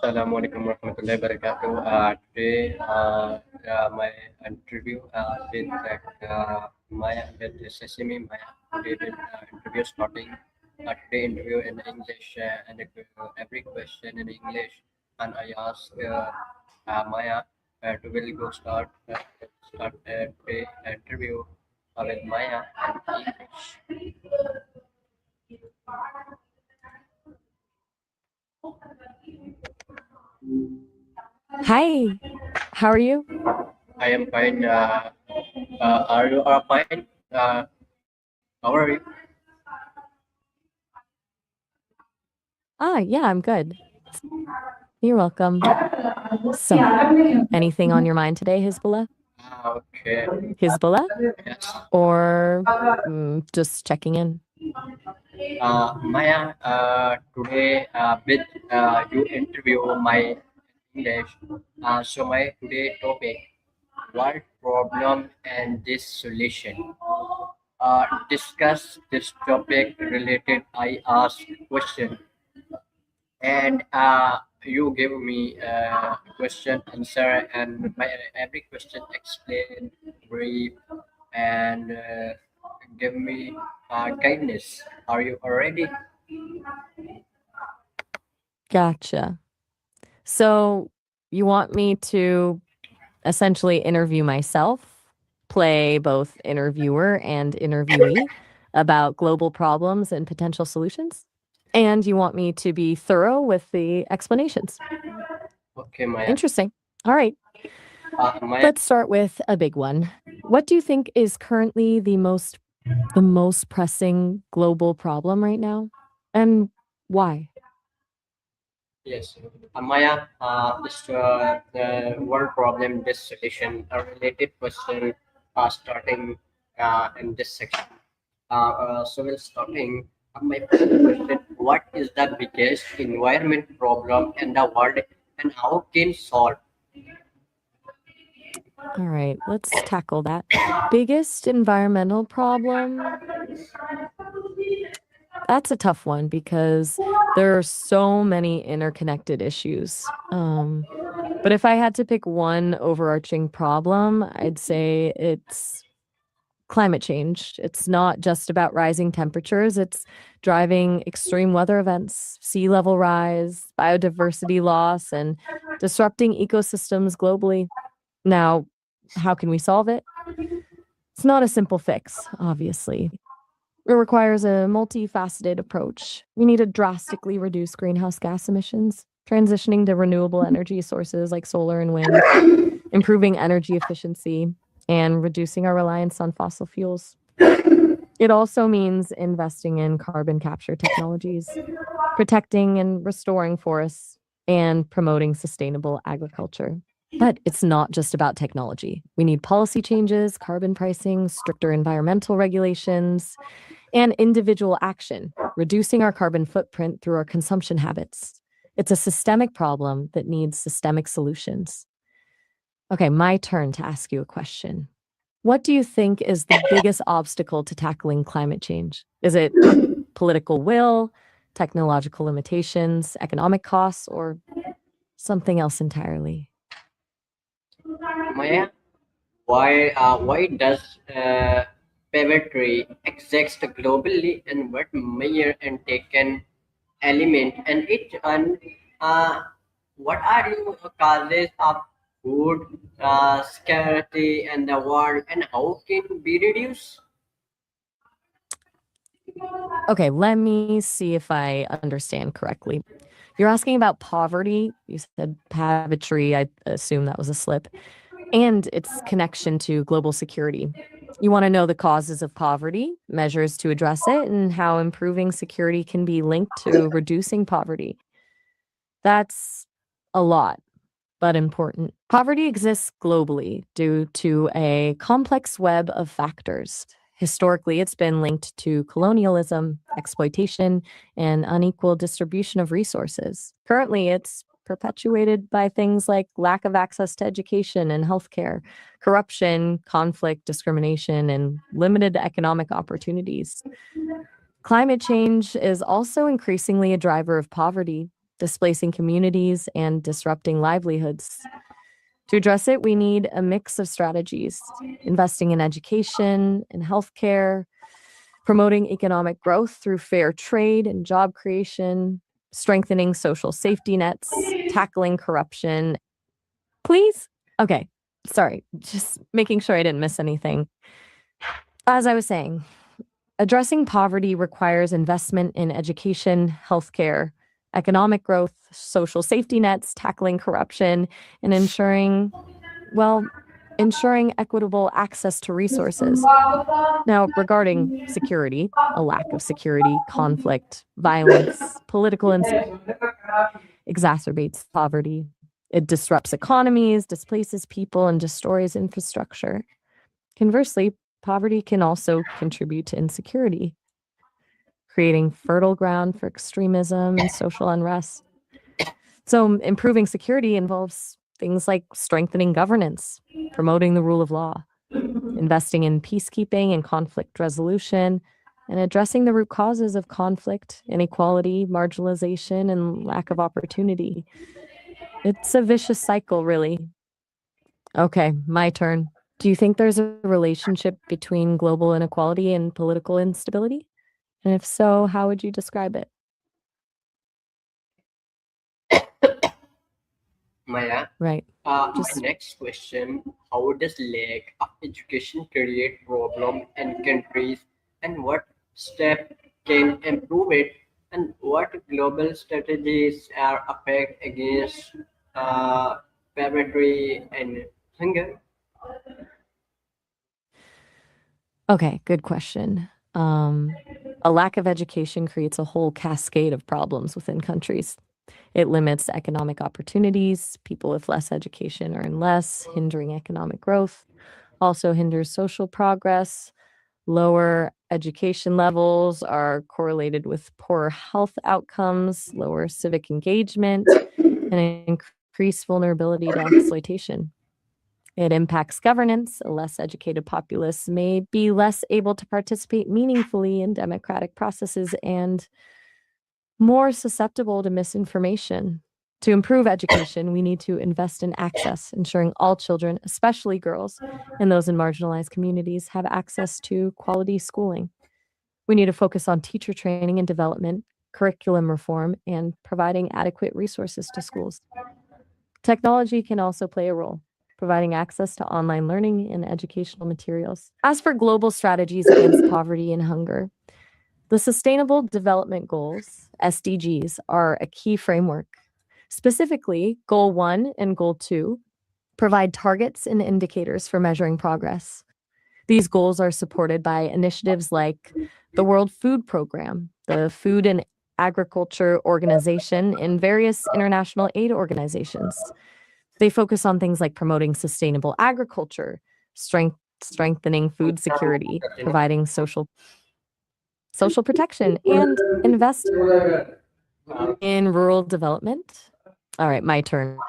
Assalamualaikum warahmatullahi wabarakatuh. Today, my interview with Maya, with Sesame Maya. Today, with interview starting. Today, interview in English and every question in English. And I ask Maya to will go start today interview with Maya in English. Hi, how are you? I am fine. Are you are fine? How are you? Yeah, I'm good. You're welcome. So, anything on your mind today, Hezbollah? Okay. Hezbollah? Yes. Or just checking in? Maya, today with you interview my English. So my today topic, what problem and this solution. Discuss this topic related. I ask question and you give me question answer and my every question explain brief and give me guidance. Are you ready? Gotcha. So, you want me to essentially interview myself, play both interviewer and interviewee about global problems and potential solutions? And you want me to be thorough with the explanations? Okay, Maya. Interesting. All right. Maya, Let's start with a big one. What do you think is currently the most pressing global problem right now? And why? yes. Maya, this the world problem, this solution, a related question starting in this section. So we're starting. My first question: what is the biggest environment problem in the world, and how can solve? All right, let's tackle that. Biggest environmental problem? That's a tough one because there are so many interconnected issues. But if I had to pick one overarching problem, I'd say it's climate change. It's not just about rising temperatures, it's driving extreme weather events, sea level rise, biodiversity loss, and disrupting ecosystems globally. Now, how can we solve it? It's not a simple fix, obviously. It requires a multifaceted approach. We need to drastically reduce greenhouse gas emissions, transitioning to renewable energy sources like solar and wind, improving energy efficiency, and reducing our reliance on fossil fuels. It also means investing in carbon capture technologies, protecting and restoring forests, and promoting sustainable agriculture. But it's not just about technology. We need policy changes, carbon pricing, stricter environmental regulations, and individual action, reducing our carbon footprint through our consumption habits. It's a systemic problem that needs systemic solutions. Okay, my turn to ask you a question. What do you think is the biggest obstacle to tackling climate change? Is it political will, technological limitations, economic costs, or something else entirely? Maya, why does poverty exist globally, and what measure and taken element and it and uh, what are you causes of food scarcity in the world and how can be reduced? Okay, let me see if I understand correctly. You're asking about poverty. You said poverty. I assume that was a slip. And its connection to global security. You want to know the causes of poverty, measures to address it, and how improving security can be linked to reducing poverty. That's a lot, but important. Poverty exists globally due to a complex web of factors. Historically, it's been linked to colonialism, exploitation, and unequal distribution of resources. Currently, it's perpetuated by things like lack of access to education and healthcare, corruption, conflict, discrimination, and limited economic opportunities. Climate change is also increasingly a driver of poverty. displacing communities and disrupting livelihoods. To address it, we need a mix of strategies, investing in education and healthcare, promoting economic growth through fair trade and job creation, strengthening social safety nets, tackling corruption. Please? Okay, sorry, just making sure I didn't miss anything. As I was saying, addressing poverty requires investment in education, healthcare, economic growth, social safety nets, tackling corruption, and ensuring equitable access to resources. Now, regarding security, a lack of security, conflict, violence, political instability exacerbates poverty. It disrupts economies, displaces people, and destroys infrastructure. Conversely, poverty can also contribute to insecurity, creating fertile ground for extremism and social unrest. So, improving security involves things like strengthening governance, promoting the rule of law, investing in peacekeeping and conflict resolution, and addressing the root causes of conflict, inequality, marginalization, and lack of opportunity. It's a vicious cycle, really. Okay, my turn. Do you think there's a relationship between global inequality and political instability? And if so, how would you describe it? Maya, Right. my Just next question: how does lack of education create problem in countries, and what step can improve it, and what global strategies are effective against uh, poverty and hunger? okay, good question. A lack of education creates a whole cascade of problems within countries. It limits economic opportunities. People with less education earn less, hindering economic growth. Also hinders social progress. Lower education levels are correlated with poorer health outcomes, lower civic engagement, and increased vulnerability to exploitation. It impacts governance. A less educated populace may be less able to participate meaningfully in democratic processes and more susceptible to misinformation. To improve education, we need to invest in access, ensuring all children, especially girls and those in marginalized communities, have access to quality schooling. We need to focus on teacher training and development, curriculum reform, and providing adequate resources to schools. Technology can also play a role, providing access to online learning and educational materials. As for global strategies against poverty and hunger, the Sustainable Development Goals, SDGs, are a key framework. Specifically, Goal 1 and Goal 2 provide targets and indicators for measuring progress. These goals are supported by initiatives like the World Food Program, the Food and Agriculture Organization, and various international aid organizations. They focus on things like promoting sustainable agriculture, strengthening food security, providing social protection, and invest in rural development. All right, my turn.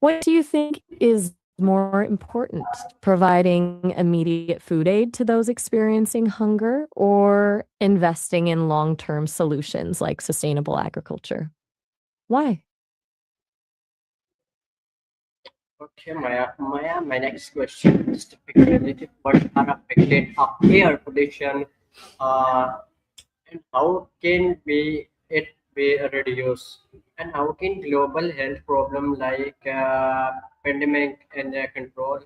What do you think is more important, providing immediate food aid to those experiencing hunger or investing in long-term solutions like sustainable agriculture? Why? Okay, Maya, my next question is typically what are affected of air pollution, uh, and how can it be reduced, and how can global health problem like pandemic and their control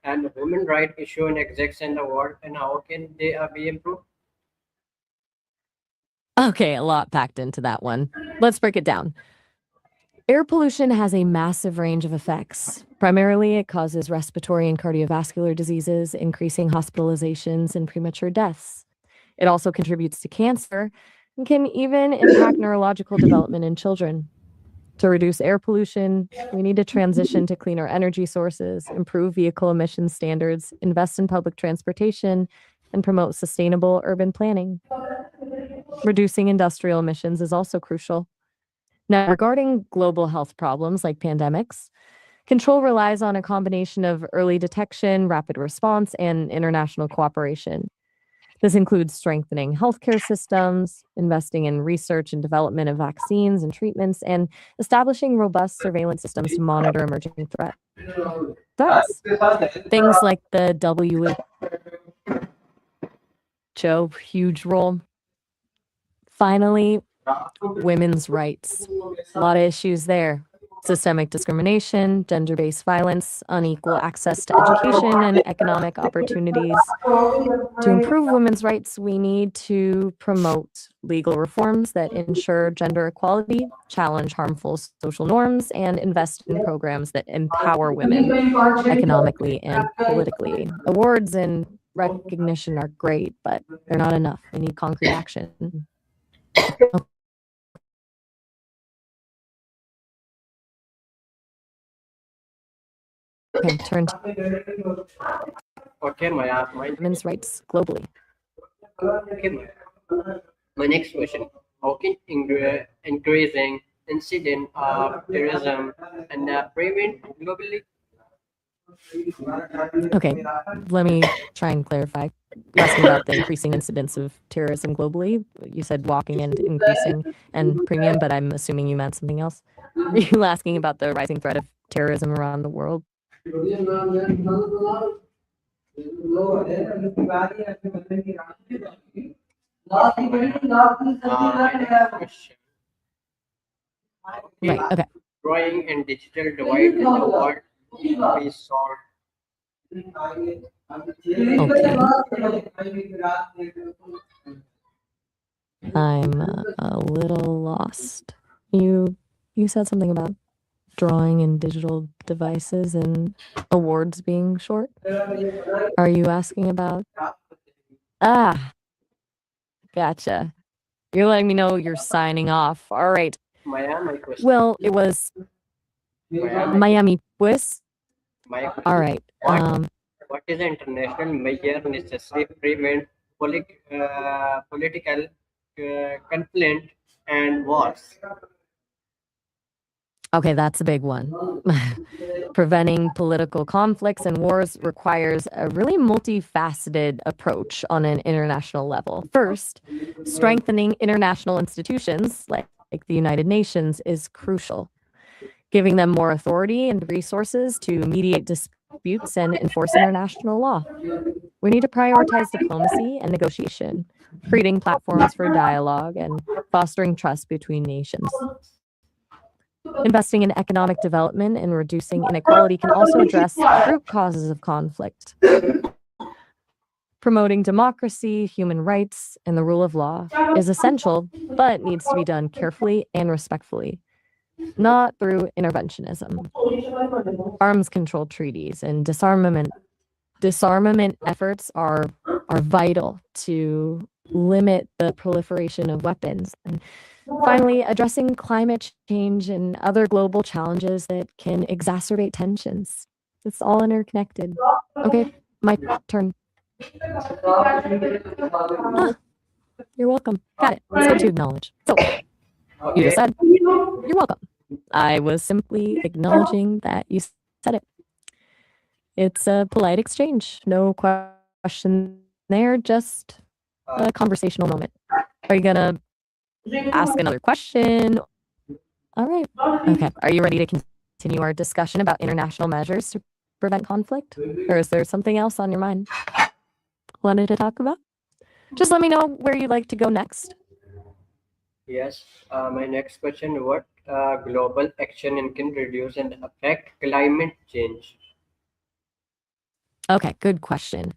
and human right issue and exist in the world, and how can they be improved? Okay, a lot packed into that one. Let's break it down. Air pollution has a massive range of effects. Primarily, it causes respiratory and cardiovascular diseases, increasing hospitalizations and premature deaths. It also contributes to cancer and can even impact neurological development in children. To reduce air pollution, we need to transition to cleaner energy sources, improve vehicle emission standards, invest in public transportation, and promote sustainable urban planning. Reducing industrial emissions is also crucial. Now, regarding global health problems like pandemics, control relies on a combination of early detection, rapid response, and international cooperation. This includes strengthening healthcare systems, investing in research and development of vaccines and treatments, and establishing robust surveillance systems to monitor emerging threats. Things like the WHO, huge role. Finally, women's rights. A lot of issues there. Systemic discrimination, gender-based violence, unequal access to education and economic opportunities. To improve women's rights, we need to promote legal reforms that ensure gender equality, challenge harmful social norms, and invest in programs that empower women economically and politically. Awards and recognition are great, but they're not enough. We need concrete action. Okay, turn to Okay, Maya. women's rights globally. Okay, Maya. My next question: how can increasing incident of terrorism and prevent globally? Okay, let me try and clarify. You're asking about the increasing incidence of terrorism globally. You said walking and increasing and premium, but I'm assuming you meant something else. Are you asking about the rising threat of terrorism around the world? Next question. Right, okay. Growing and digital divide in the world be solved. Okay. I'm a little lost. You said something about drawing in digital devices and awards being short. Are you asking about? Ah, gotcha. You're letting me know you're signing off. All right. Maya, my question. Well, it was Maya, Miami pues. my question. All right. What is the international measure necessary to prevent political conflict and wars? Okay, that's a big one. Preventing political conflicts and wars requires a really multifaceted approach on an international level. First, strengthening international institutions like the United Nations is crucial. Giving them more authority and resources to mediate disputes and enforce international law. We need to prioritize diplomacy and negotiation, creating platforms for dialogue and fostering trust between nations. Investing in economic development and reducing inequality can also address root causes of conflict. Promoting democracy, human rights, and the rule of law is essential, but needs to be done carefully and respectfully, not through interventionism. Arms control treaties and disarmament efforts are vital to limit the proliferation of weapons. And finally, addressing climate change and other global challenges that can exacerbate tensions. It's all interconnected. Okay, my turn. Ah, you're welcome. Got it. It's good to acknowledge. So, you just said, you're welcome. I was simply acknowledging that you said it. It's a polite exchange. No question there, just a conversational moment. Are you gonna ask another question? All right. Okay. Are you ready to continue our discussion about international measures to prevent conflict? Or is there something else on your mind wanted to talk about? Just let me know where you'd like to go next. Yes. My next question: what global action can reduce and affect climate change? Okay, good question.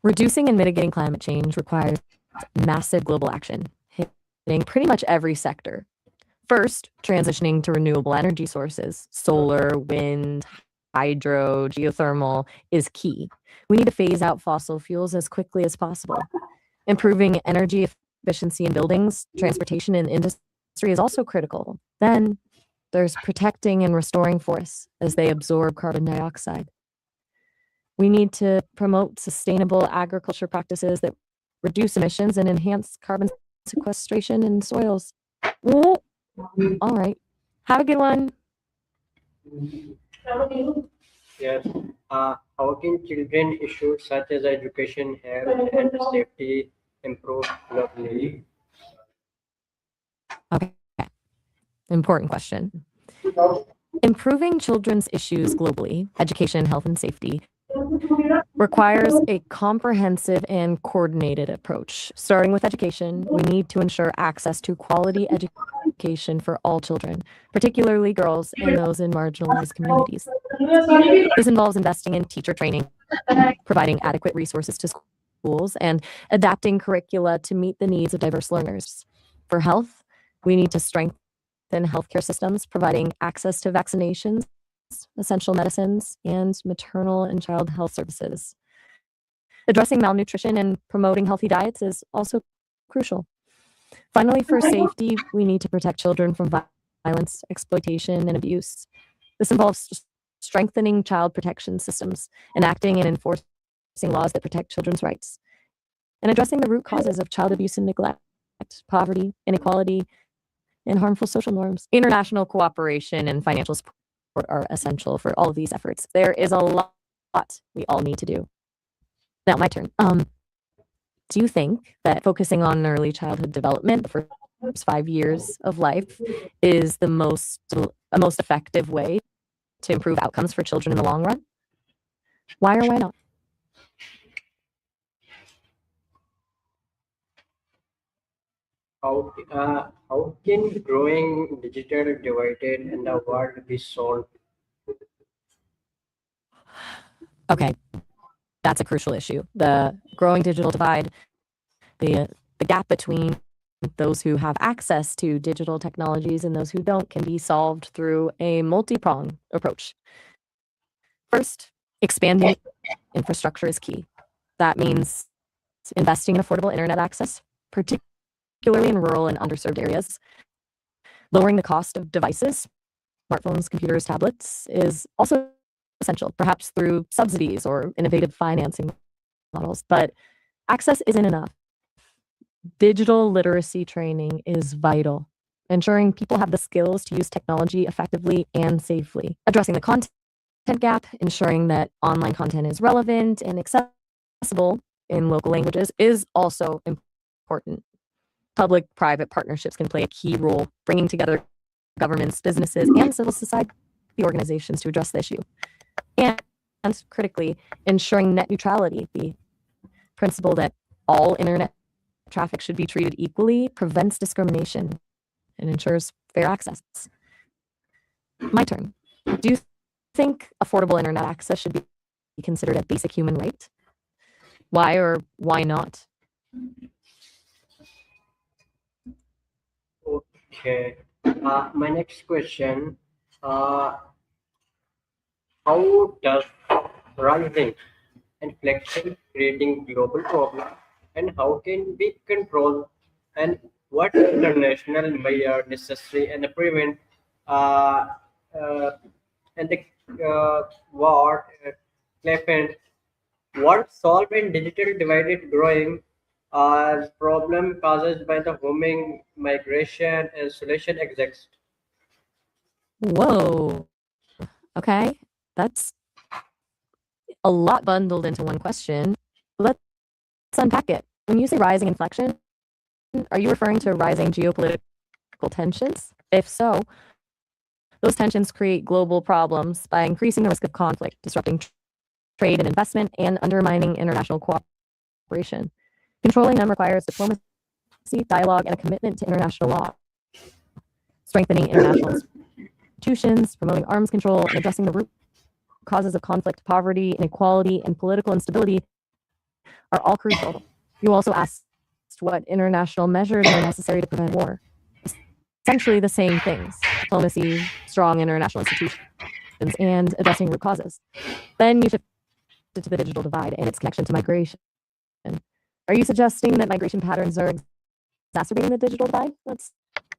Reducing and mitigating climate change requires massive global action, hitting pretty much every sector. First, transitioning to renewable energy sources, solar, wind, hydro, geothermal is key. We need to phase out fossil fuels as quickly as possible. Improving energy efficiency in buildings, transportation, and industry is also critical. Then there's protecting and restoring forests as they absorb carbon dioxide. We need to promote sustainable agriculture practices that reduce emissions and enhance carbon sequestration in soils. Ooh. All right. Have a good one. Yes. How can children issues such as education, health, and safety improve globally? Okay, important question. Improving children's issues globally, education, health, and safety, requires a comprehensive and coordinated approach. Starting with education, we need to ensure access to quality education for all children, particularly girls and those in marginalized communities. This involves investing in teacher training, providing adequate resources to schools, and adapting curricula to meet the needs of diverse learners. For health, we need to strengthen healthcare systems, providing access to vaccinations, essential medicines, and maternal and child health services. Addressing malnutrition and promoting healthy diets is also crucial. Finally, for safety, we need to protect children from violence, exploitation, and abuse. This involves strengthening child protection systems, enacting and enforcing laws that protect children's rights, and addressing the root causes of child abuse and neglect, poverty, inequality, and harmful social norms. International cooperation and financial support are essential for all of these efforts. There is a lot we all need to do. Now, my turn. Do you think that focusing on early childhood development, the first 5 years of life, is the most effective way to improve outcomes for children in the long run? Why or why not? How can growing digital divided in the world be solved? Okay, that's a crucial issue. The growing digital divide, the the gap between those who have access to digital technologies and those who don't can be solved through a multi-pronged approach. First, expanding infrastructure is key. That means investing in affordable internet access, particularly in rural and underserved areas. Lowering the cost of devices, smartphones, computers, tablets, is also essential, perhaps through subsidies or innovative financing models. But access isn't enough. Digital literacy training is vital, ensuring people have the skills to use technology effectively and safely. Addressing the content gap, ensuring that online content is relevant and accessible in local languages is also important. Public private partnerships can play a key role, bringing together governments, businesses, and civil society organizations to address the issue. And critically, ensuring net neutrality, the principle that all internet traffic should be treated equally, prevents discrimination and ensures fair access. My turn. Do you think affordable internet access should be considered a basic human right? Why or why not? Okay. My next question. Uh, how does rising inflation creating global problem and how can we control and what international measure necessary and prevent uh, uh, and the war climate what solve in digital divided growing problem caused by the homing migration and solution exist. Whoa. Okay. That's a lot bundled into one question. Let's unpack it. When you say rising inflection, are you referring to rising geopolitical tensions? If so, those tensions create global problems by increasing the risk of conflict, disrupting trade and investment, and undermining international cooperation. Controlling them requires diplomacy, dialogue, and a commitment to international law. Strengthening international institutions, promoting arms control, and addressing the root causes of conflict, poverty, inequality, and political instability are all crucial. You also asked what international measures are necessary to prevent war. Essentially the same things: diplomacy, strong international institutions, and addressing root causes. Then you shifted to the digital divide and its connection to migration. Are you suggesting that migration patterns are exacerbating the digital divide? That's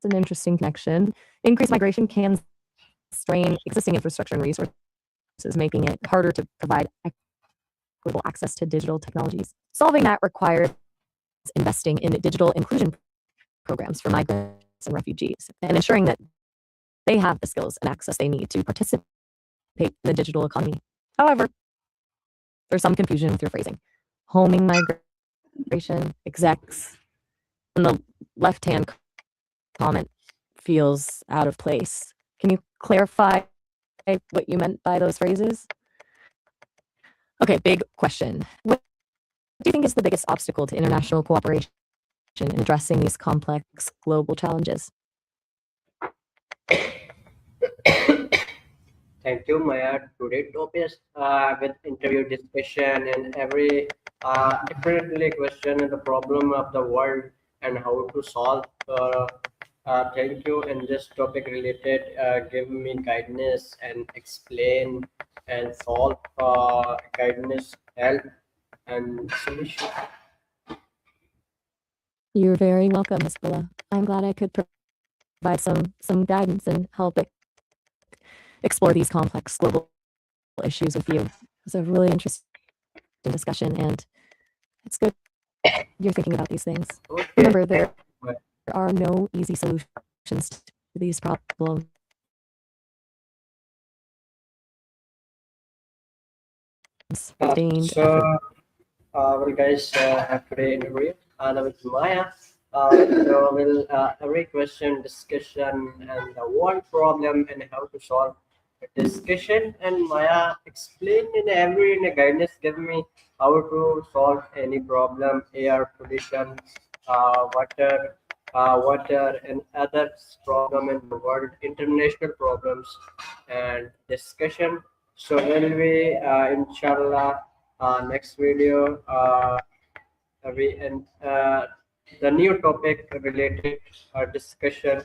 an interesting connection. Increased migration can strain existing infrastructure and resources, making it harder to provide equitable access to digital technologies. Solving that requires investing in digital inclusion programs for migrants and refugees and ensuring that they have the skills and access they need to participate in the digital economy. However, there's some confusion with your phrasing. Homing migration, execs, and the left-hand comment feels out of place. Can you clarify what you meant by those phrases? Okay, big question. What do you think is the biggest obstacle to international cooperation in addressing these complex global challenges? Thank you, Maya. Today topic with interview discussion and every definitely question and the problem of the world and how to solve. Thank you. And this topic related, give me guidance and explain and solve guidance, help and solution. You're very welcome, Ms. Billa. I'm glad I could provide some guidance and help explore these complex global issues with you. It was a really interesting discussion, and it's good you're thinking about these things. Okay. Remember, there Thank are no easy solutions to these problems. Sustained So, effort. well, guys, have today interview with Maya. So, we'll every question, discussion, and the one problem and how to solve the discussion. And Maya explain in every in a guidance, give me how to solve any problem, air pollution, water, and other problem in the world, international problems, and discussion. So, will we, inshallah, next video, we and the new topic related discussion